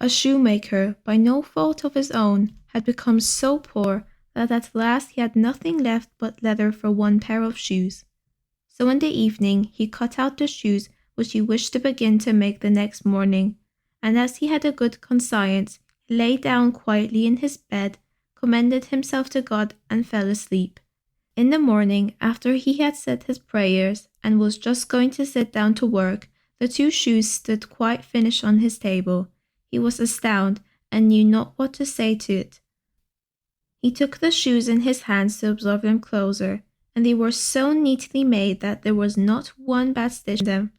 A shoemaker, by no fault of his own, had become so poor that at last he had nothing left but leather for one pair of shoes. So in the evening he cut out the shoes which he wished to begin to make the next morning, and as he had a good conscience, he lay down quietly in his bed, commended himself to God, and fell asleep. In the morning, after he had said his prayers and was just going to sit down to work, the two shoes stood quite finished on his table. He was astounded and knew not what to say to it. He took the shoes in his hands to observe them closer, and they were so neatly made that there was not one bad stitch in them,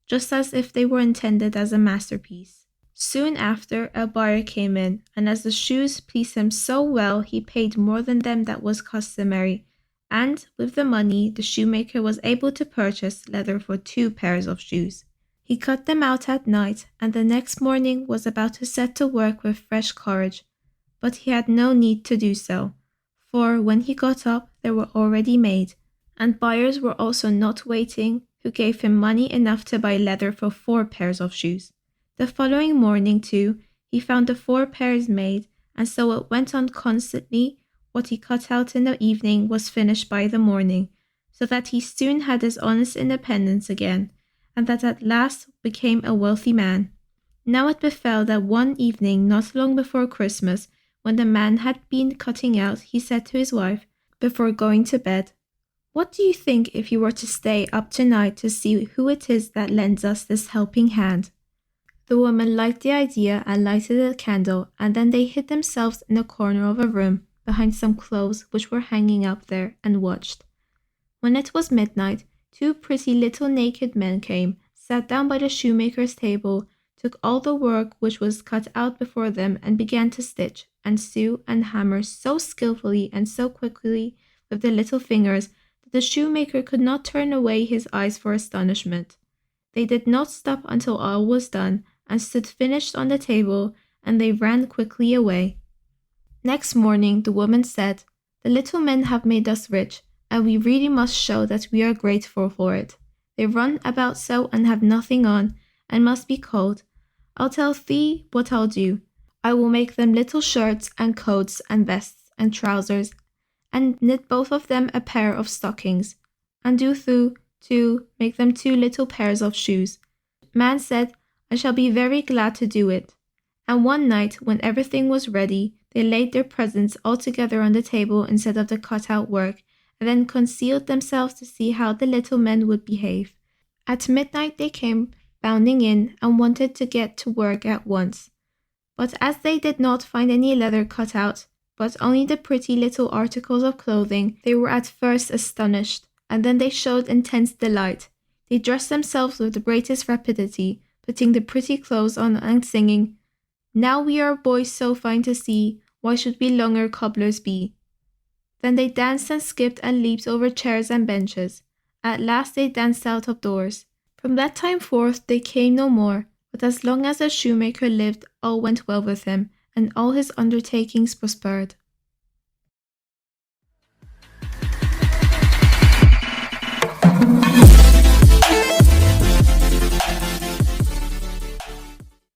just as if they were intended as a masterpiece. Soon after, a buyer came in, and as the shoes pleased him so well, he paid more than them that was customary, and with the money the shoemaker was able to purchase leather for 2 pairs of shoes. He cut them out at night, and the next morning was about to set to work with fresh courage, but he had no need to do so, for when he got up they were already made, and buyers were also not waiting, who gave him money enough to buy leather for 4 pairs of shoes. The following morning, too, he found the 4 pairs made, and so it went on constantly. What he cut out in the evening was finished by the morning, so that he soon had his honest independence again, and that at last became a wealthy man. Now it befell that one evening not long before Christmas, when the man had been cutting out, he said to his wife, before going to bed, "What do you think if you were to stay up tonight to see who it is that lends us this helping hand?" The woman liked the idea and lighted a candle, and then they hid themselves in a corner of a room behind some clothes which were hanging up there, and watched. When it was midnight, 2 pretty little naked men came, sat down by the shoemaker's table, took all the work which was cut out before them, and began to stitch, and sew, and hammer so skillfully and so quickly with the little fingers that the shoemaker could not turn away his eyes for astonishment. They did not stop until all was done, and stood finished on the table, and they ran quickly away. Next morning the woman said, "The little men have made us rich, and we really must show that we are grateful for it. They run about so and have nothing on, and must be cold. I'll tell thee what I'll do. I will make them little shirts and coats and vests and trousers, and knit both of them a pair of stockings, and do thou, too, make them 2 little pairs of shoes." Man said, "I shall be very glad to do it." And one night, when everything was ready, they laid their presents all together on the table instead of the cut-out work, and then concealed themselves to see how the little men would behave. At midnight they came bounding in, and wanted to get to work at once. But as they did not find any leather cut out, but only the pretty little articles of clothing, they were at first astonished, and then they showed intense delight. They dressed themselves with the greatest rapidity, putting the pretty clothes on and singing, "Now we are boys so fine to see, why should we longer cobblers be?" Then they danced and skipped and leaped over chairs and benches. At last they danced out of doors. From that time forth they came no more, but as long as the shoemaker lived all went well with him, and all his undertakings prospered.